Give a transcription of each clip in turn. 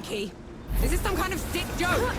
key? Is this some kind of sick joke?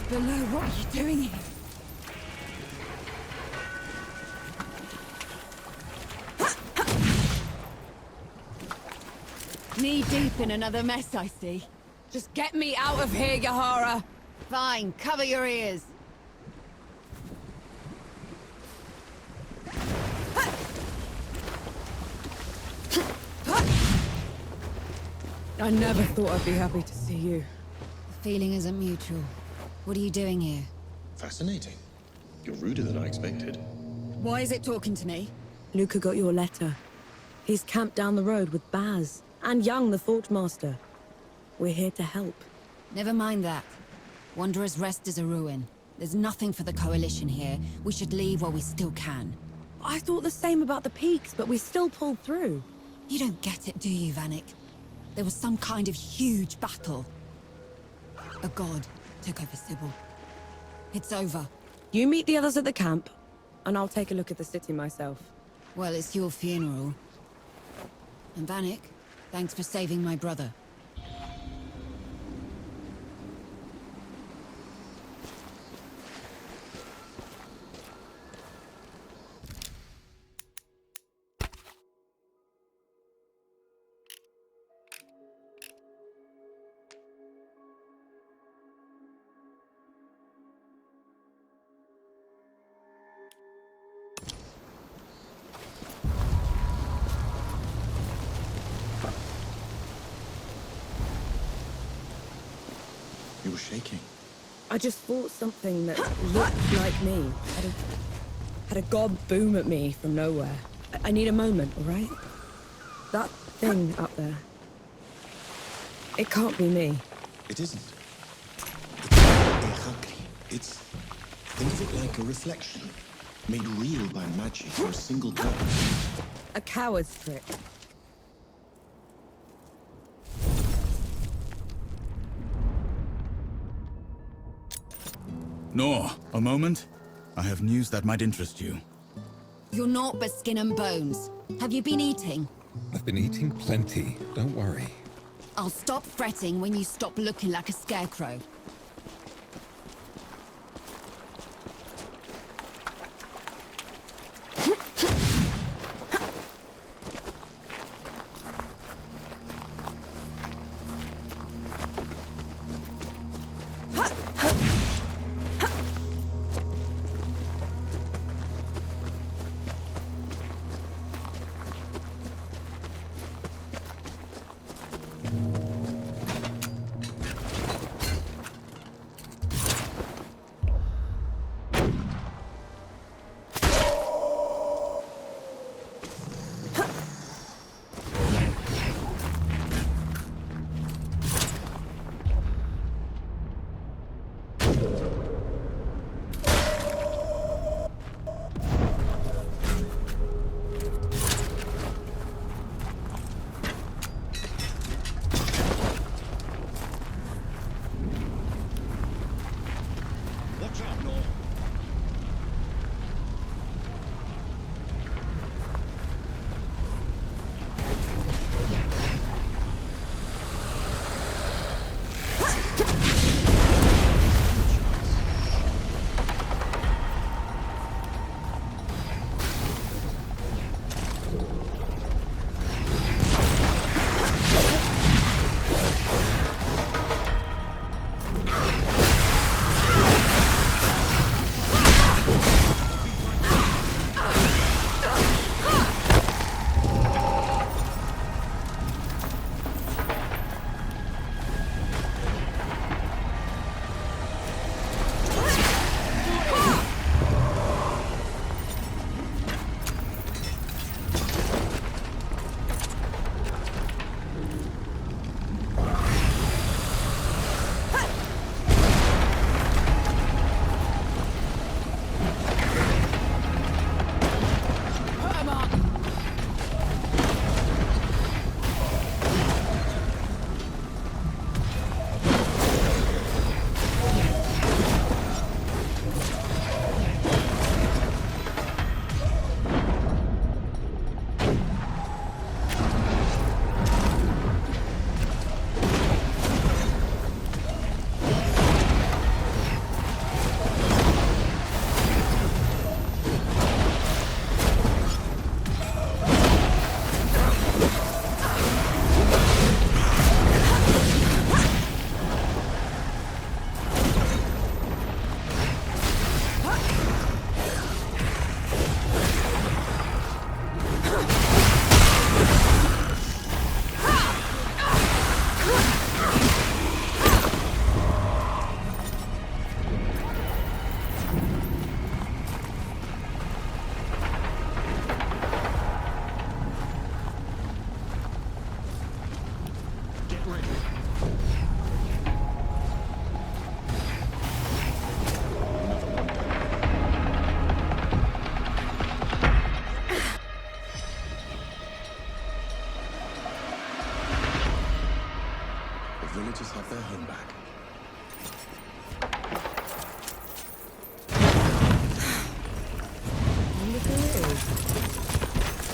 Below, what are you doing here? Knee deep in another mess, I see. Just get me out of here, Yahara! Fine, cover your ears. I never thought I'd be happy to see you. The feeling isn't mutual. What are you doing here? Fascinating. You're ruder than I expected. Why is it talking to me? Luca got your letter. He's camped down the road with Baz and Young, the Forge Master. We're here to help. Never mind that. Wanderer's Rest is a ruin. There's nothing for the Coalition here. We should leave while we still can. I thought the same about the peaks, but we still pulled through. You don't get it, do you, Vanek? There was some kind of huge battle. A god took over Sybil. It's over. You meet the others at the camp, and I'll take a look at the city myself. Well, it's your funeral. And Vanek, thanks for saving my brother. You were shaking. I just thought something that looked like me had a god boom at me from nowhere. I need a moment, all right? That thing up there. It can't be me. It isn't. It's... Think of it like a reflection, made real by magic or a single god. A coward's trick. Nor, a moment. I have news that might interest you. You're naught but skin and bones. Have you been eating? I've been eating plenty, don't worry. I'll stop fretting when you stop looking like a scarecrow.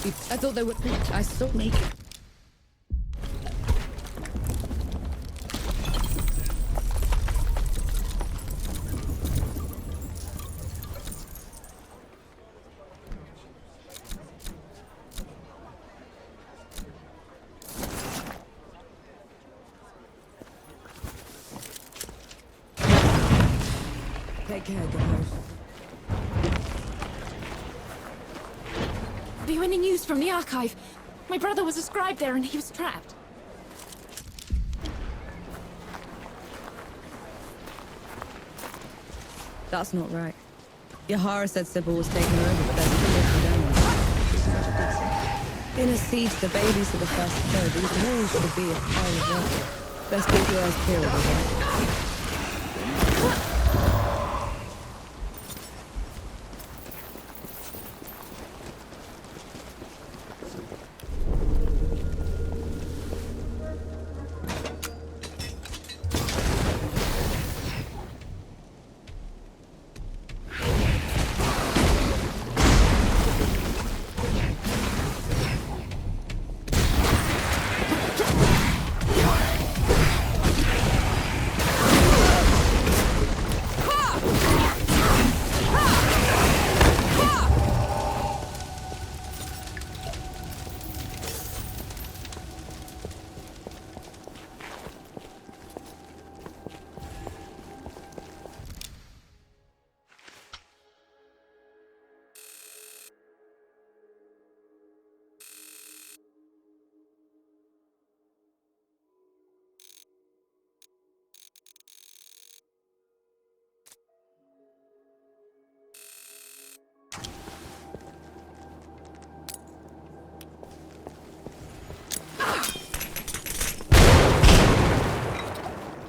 I thought they would. I saw me. Take care, guys. Have you any news from the archive? My brother was a scribe there and he was trapped. That's not right. Yahara said Sybil was taken over, but there's still little damage. Isn't that a good thing? In a siege, the babies are the first to go. These walls should be a pile of work. Best keep your eyes peeled, alright?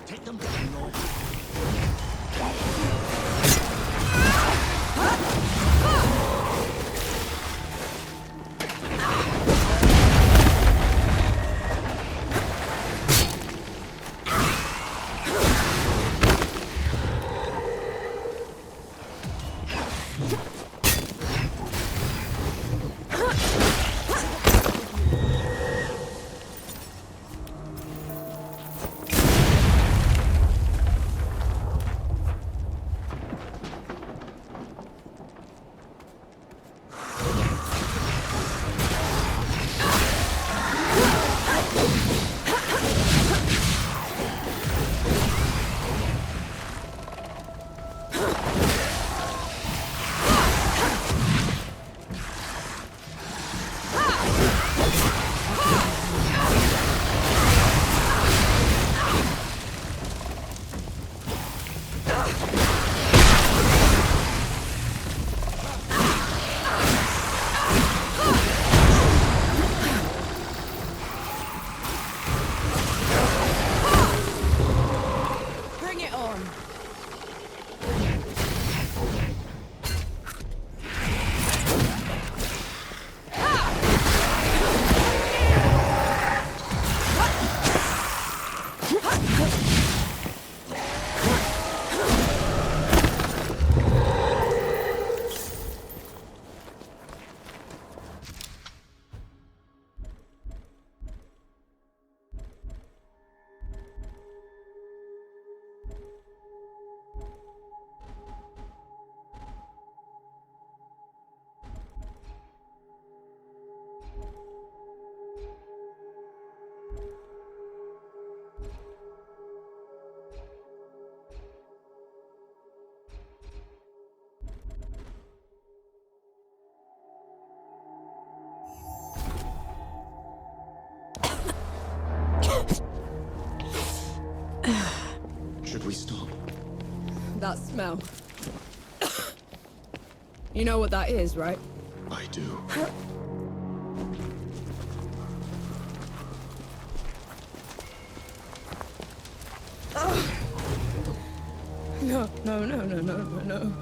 Take them down, Lord. Bring it on! Should we stop? That smell. You know what that is, right? I do. No, no, no, no, no, no, no.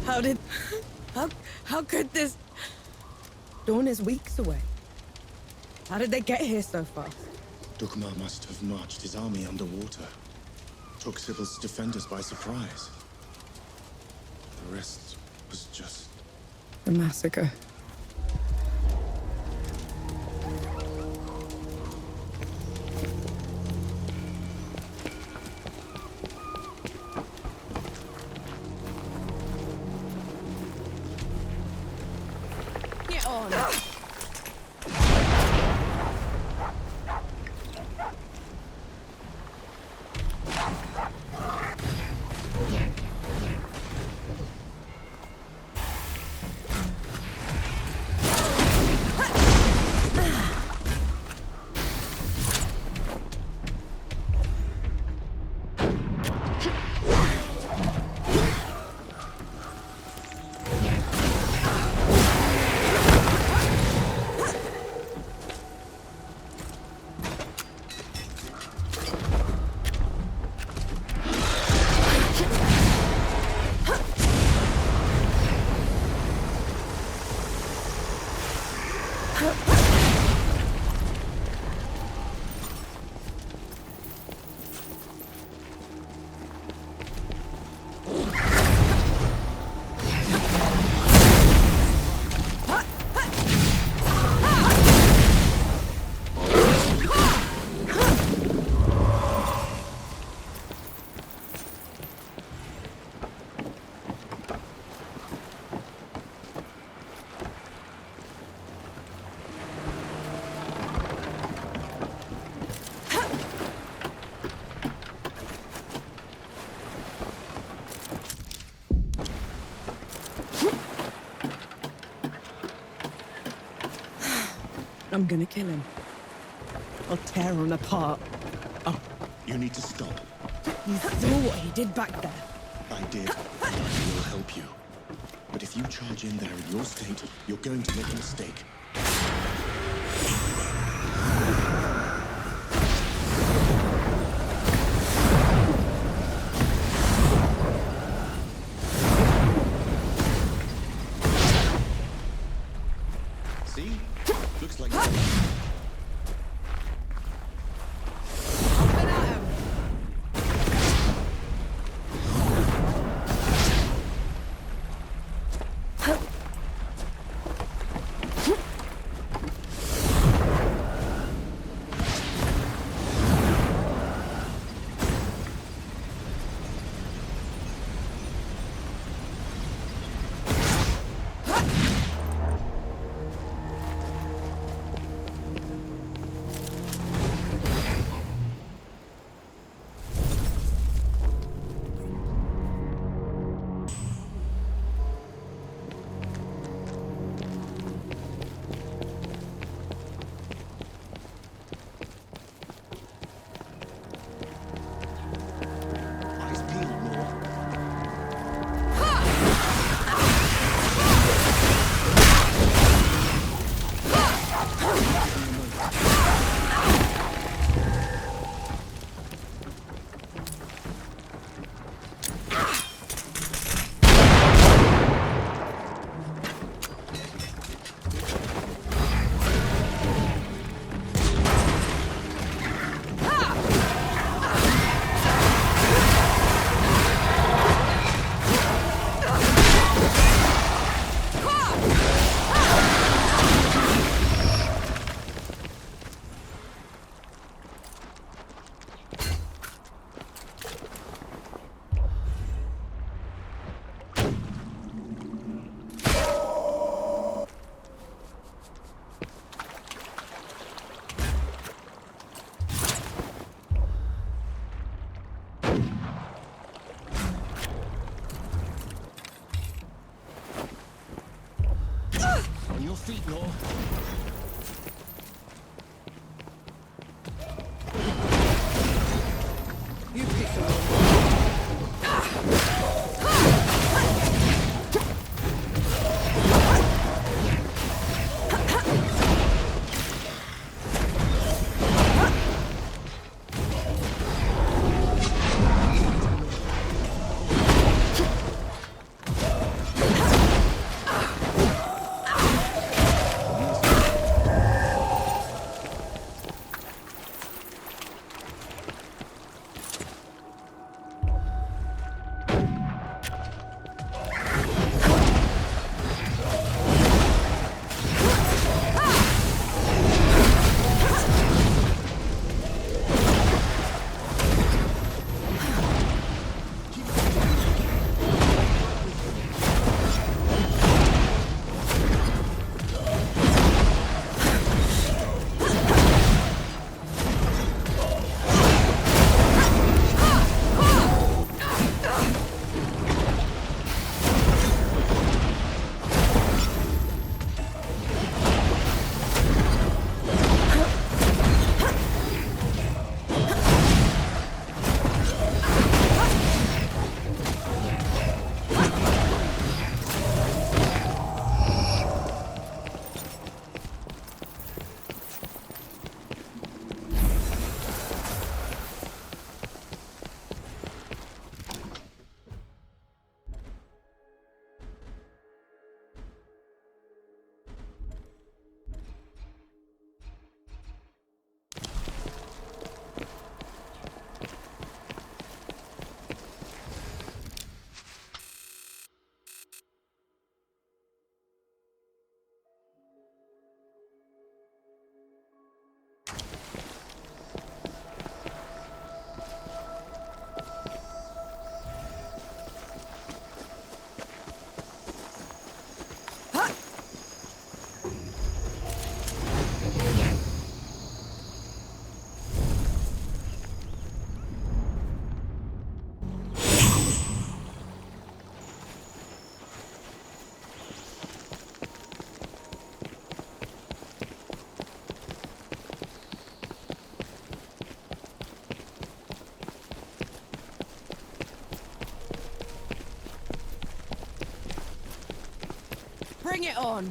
How did... How could this... Dawn is weeks away. How did they get here so fast? Dukmar must have marched his army underwater. Took Sybil's defenders by surprise. The rest was just The massacre. Get on. I'm gonna kill him. I'll tear him apart. You need to stop. You saw what he did back there. I did, and I will help you. But if you charge in there in your state, you're going to make a mistake. See? Looks like... Eyes peeled, Nor. On your feet, Nor. You pick the one. Bring it on!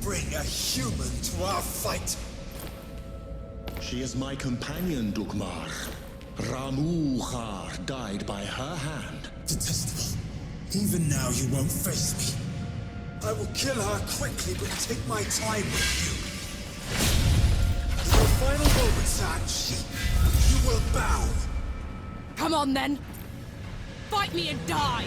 Bring a human to our fight. She is my companion, Dukmar. Ramuhar died by her hand. Detestable. Even now you won't face me. I will kill her quickly, but take my time with you. In your final moments, Angie, you will bow. Come on, then! Fight me and die!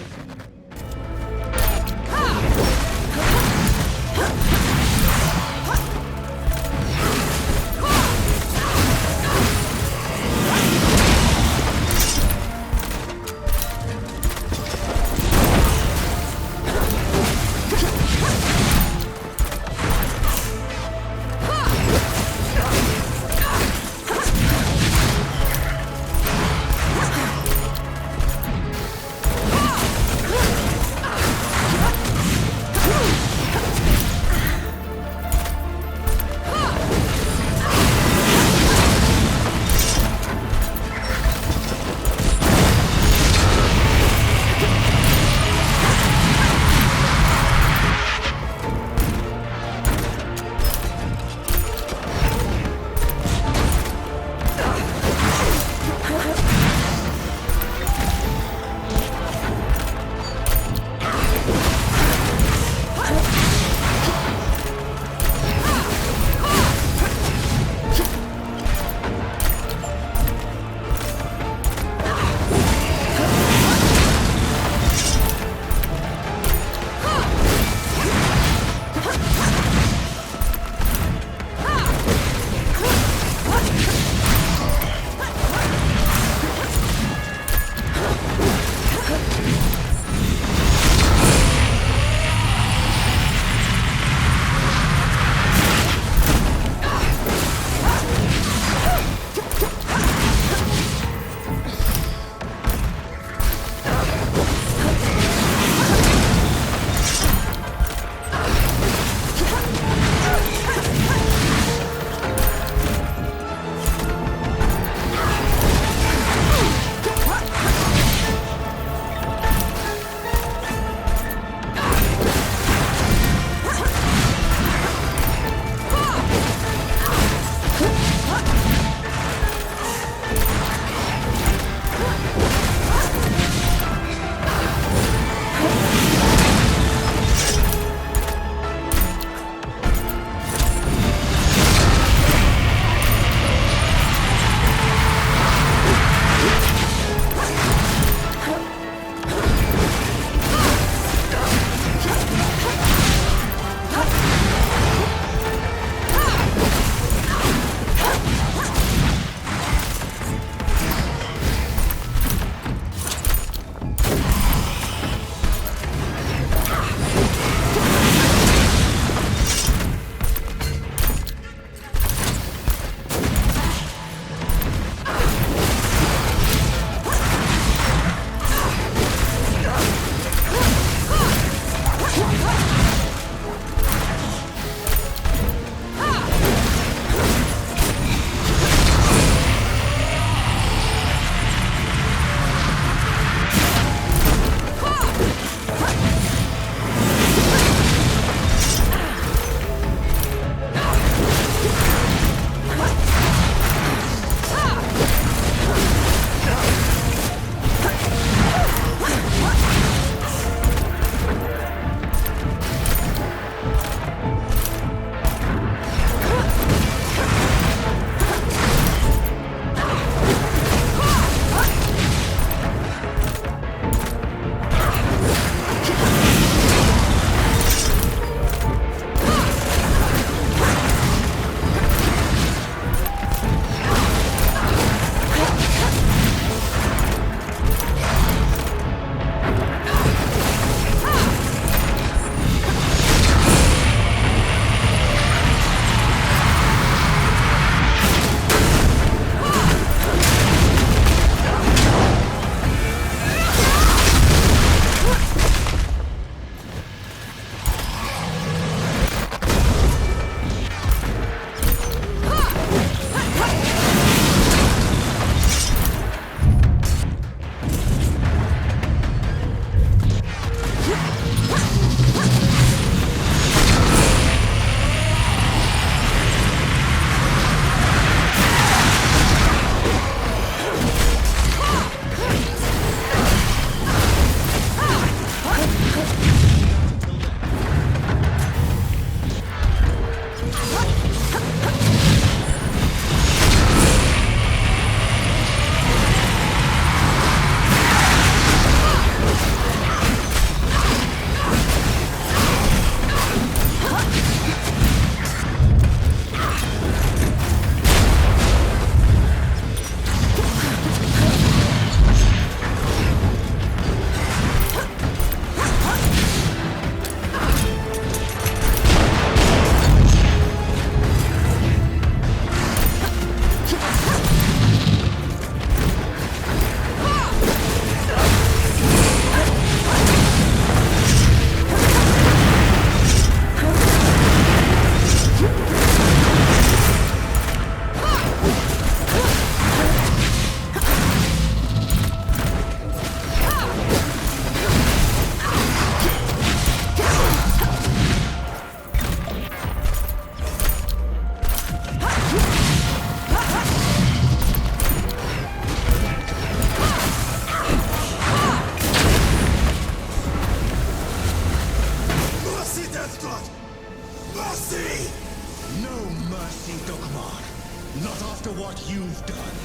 you've done.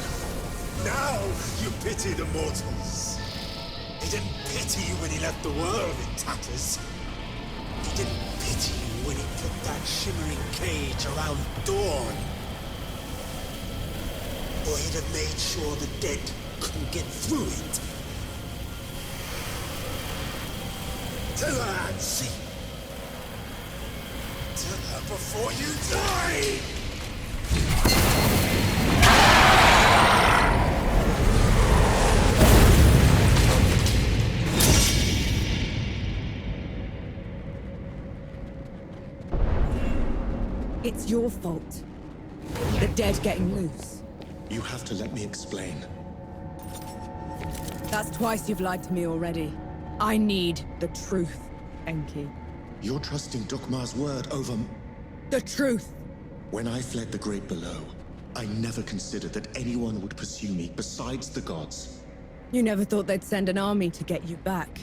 Now you pity the mortals. He didn't pity you when he left the world in tatters. He didn't pity you when he put that shimmering cage around Dawn. Or he'd have made sure the dead couldn't get through it. Tell her, Ansi. Tell her before you die! It's your fault. The dead getting loose. You have to let me explain. That's twice you've lied to me already. I need the truth, Enki. You're trusting Dukmar's word over... The truth! When I fled the Great Below, I never considered that anyone would pursue me besides the gods. You never thought they'd send an army to get you back.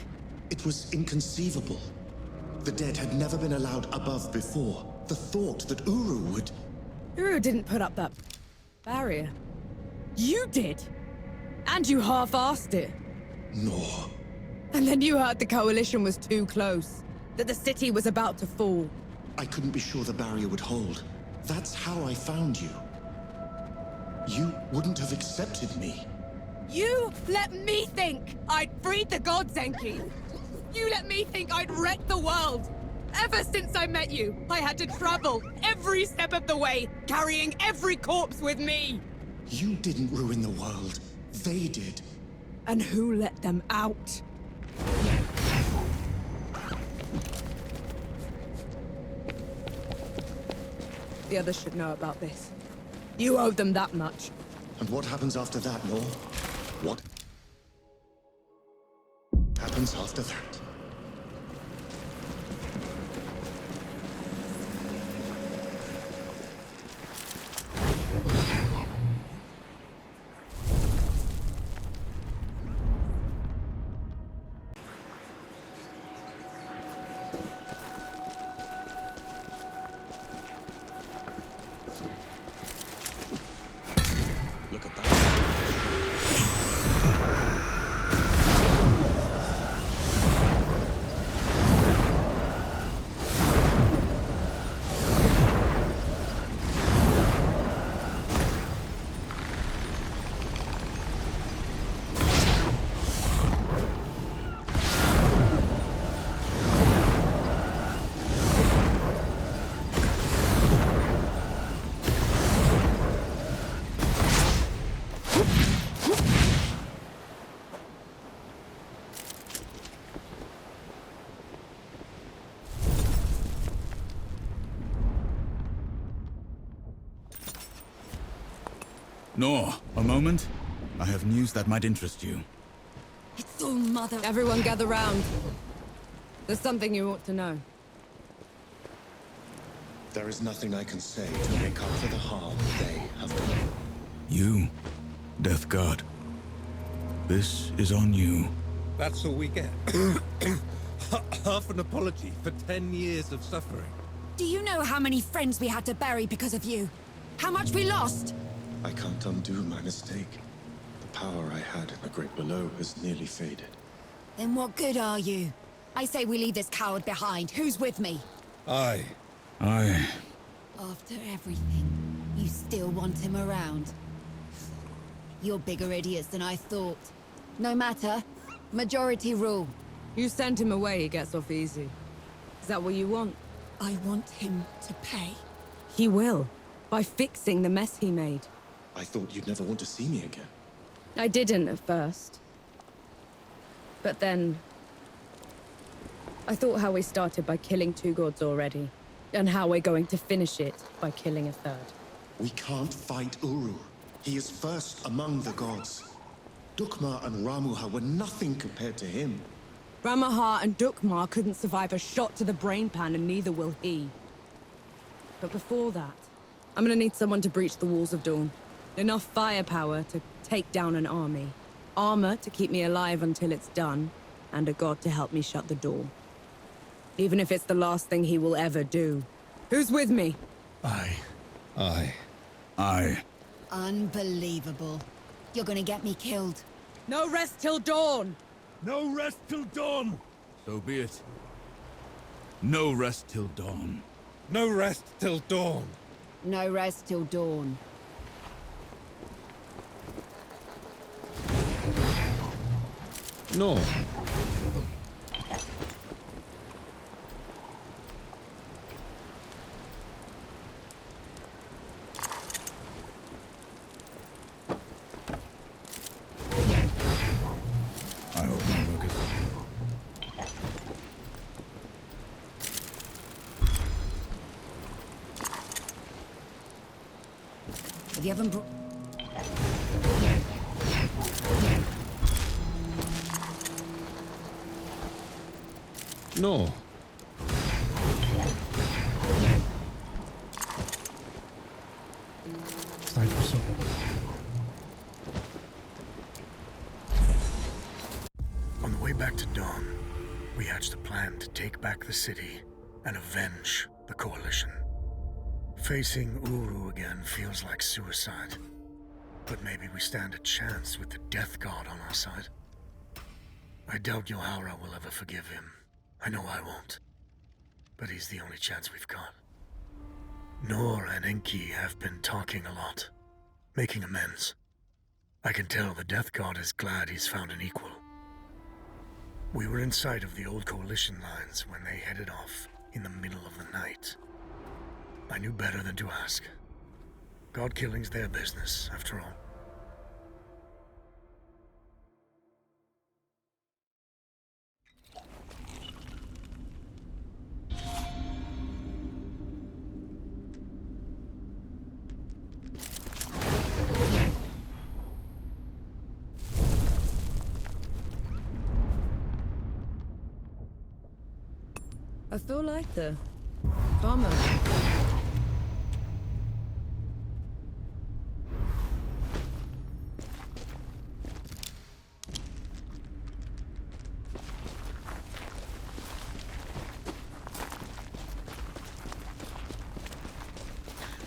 It was inconceivable. The dead had never been allowed above before. The thought that Uru would... Uru didn't put up that barrier. You did! And you half-assed it. Nor. And then you heard the coalition was too close. That the city was about to fall. I couldn't be sure the barrier would hold. That's how I found you. You wouldn't have accepted me. You let me think I'd freed the gods, Enki! You let me think I'd wrecked the world! Ever since I met you, I had to travel every step of the way, carrying every corpse with me! You didn't ruin the world. They did. And who let them out? The others should know about this. You owe them that much. And what happens after that, Nor? What happens after that? Look at that. Nor, a moment. I have news that might interest you. It's all mother... Everyone gather round. There's something you ought to know. There is nothing I can say to make up for the harm they have done. You, Death God. This is on you. That's all we get. Half an apology for 10 years of suffering. Do you know how many friends we had to bury because of you? How much we lost? I can't undo my mistake. The power I had in the Great Below has nearly faded. Then what good are you? I say we leave this coward behind. Who's with me? Aye. After everything, you still want him around. You're bigger idiots than I thought. No matter. Majority rule. You send him away, he gets off easy. Is that what you want? I want him to pay. He will. By fixing the mess he made. I thought you'd never want to see me again. I didn't at first. But then... I thought how we started by killing 2 gods already. And how we're going to finish it by killing a 3rd. We can't fight Uru. He is first among the gods. Dukmar and Ramuha were nothing compared to him. Ramaha and Dukmar couldn't survive a shot to the brain pan, and neither will he. But before that, I'm gonna need someone to breach the walls of Dawn. Enough firepower to take down an army. Armor to keep me alive until it's done. And a god to help me shut the door. Even if it's the last thing he will ever do. Who's with me? Aye. Aye. Unbelievable. You're gonna get me killed. No rest till dawn! No rest till dawn! So be it. No rest till dawn. No rest till dawn! No rest till dawn. No. I hope my work is... If you haven't brought... No. Time for some. On the way back to Dawn, we hatched a plan to take back the city and avenge the Coalition. Facing Uru again feels like suicide, but maybe we stand a chance with the Death God on our side. I doubt Yohara will ever forgive him. I know I won't. But he's the only chance we've got. Nor and Enki have been talking a lot, making amends. I can tell the Death God is glad he's found an equal. We were in sight of the old Coalition lines when they headed off in the middle of the night. I knew better than to ask. God killing's their business, after all. I feel like the farmer.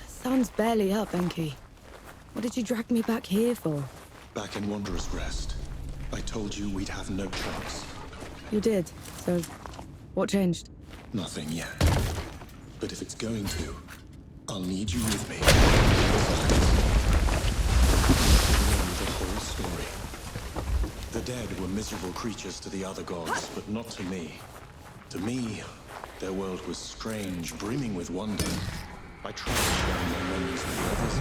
Sun's barely up, Enki. What did you drag me back here for? Back in Wanderer's Rest, I told you we'd have no chance. You did, so what changed? Nothing yet. But if it's going to, I'll need you with me. The whole story. The dead were miserable creatures to the other gods, but not to me. To me, their world was strange, brimming with wonder. I tried to share my memories with the others.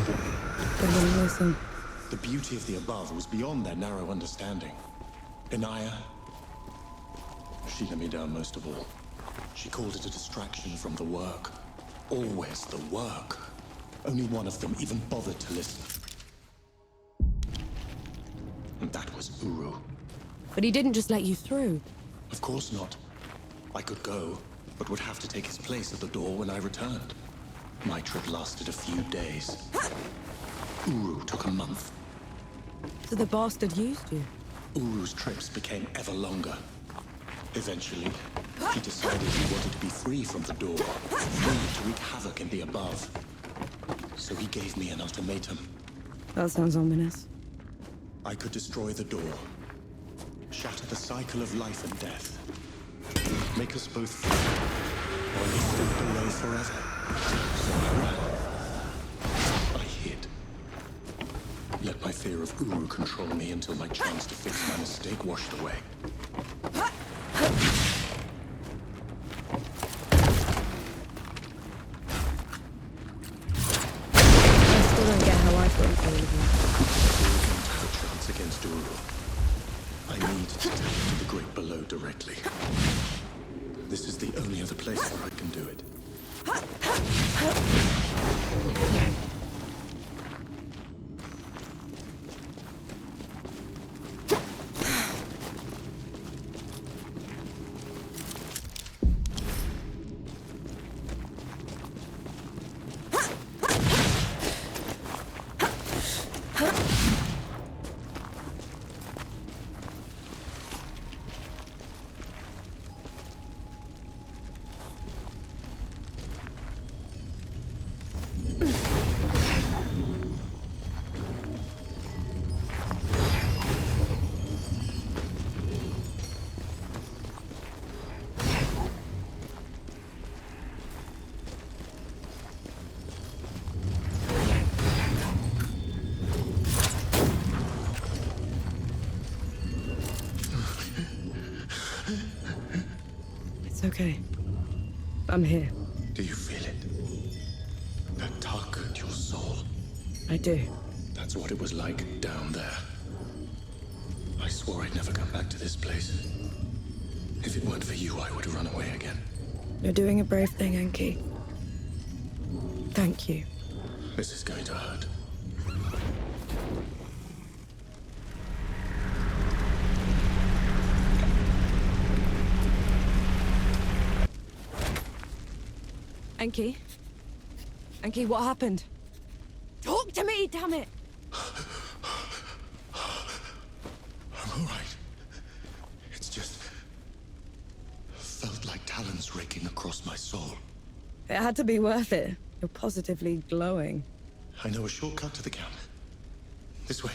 Everyone listen. The beauty of the above was beyond their narrow understanding. Inaya, she let me down most of all. She called it a distraction from the work. Always the work. Only one of them even bothered to listen. And that was Uru. But he didn't just let you through. Of course not. I could go, but would have to take his place at the door when I returned. My trip lasted a few days. Uru took a month. So the bastard used you. Uru's trips became ever longer. Eventually, he decided he wanted to be free from the door, free to wreak havoc in the above. So he gave me an ultimatum. That sounds ominous. I could destroy the door, shatter the cycle of life and death, make us both free, or live below forever. So I ran. I hid. Let my fear of Uru control me until my chance to fix my mistake washed away. I still don't get how I got into all of Don't have a chance against Uru. I need to tap into the great below directly. This is the only other place where I can do it. okay. I'm here. Do you feel it? That tug at your soul. I do. That's what it was like down there. I swore I'd never come back to this place. If it weren't for you, I would have run away again. You're doing a brave thing, Enki. Thank you. This is going to hurt. Enki? Enki, what happened? Talk to me, damn it! I'm all right. It's just... felt like talons raking across my soul. It had to be worth it. You're positively glowing. I know a shortcut to the camp. This way.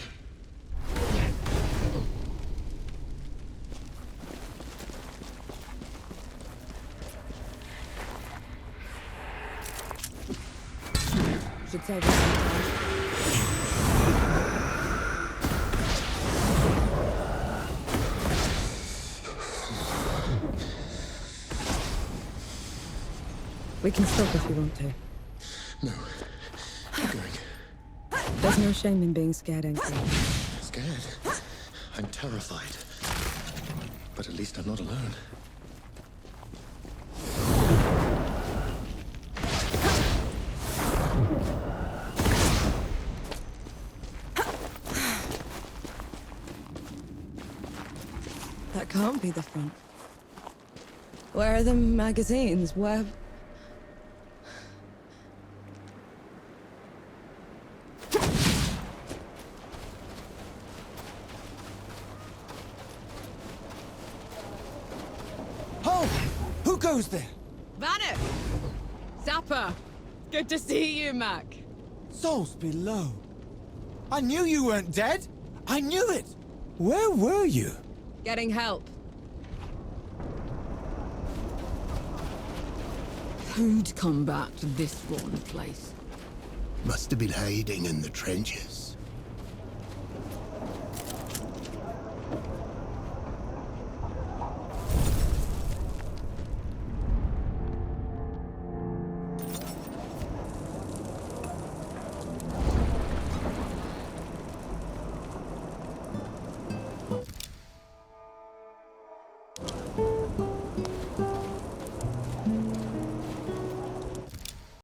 Should save us some time. We can stop if we want to. No. Keep going. There's no shame in being scared, Enki. Scared? I'm terrified. But at least I'm not alone. That can't be the front. Where are the magazines? Where... Halt! Who goes there? Vanek! Zappa! Good to see you, Mac. Souls below. I knew you weren't dead. I knew it. Where were you? Getting help. Who'd come back to this rotten place? Must have been hiding in the trenches.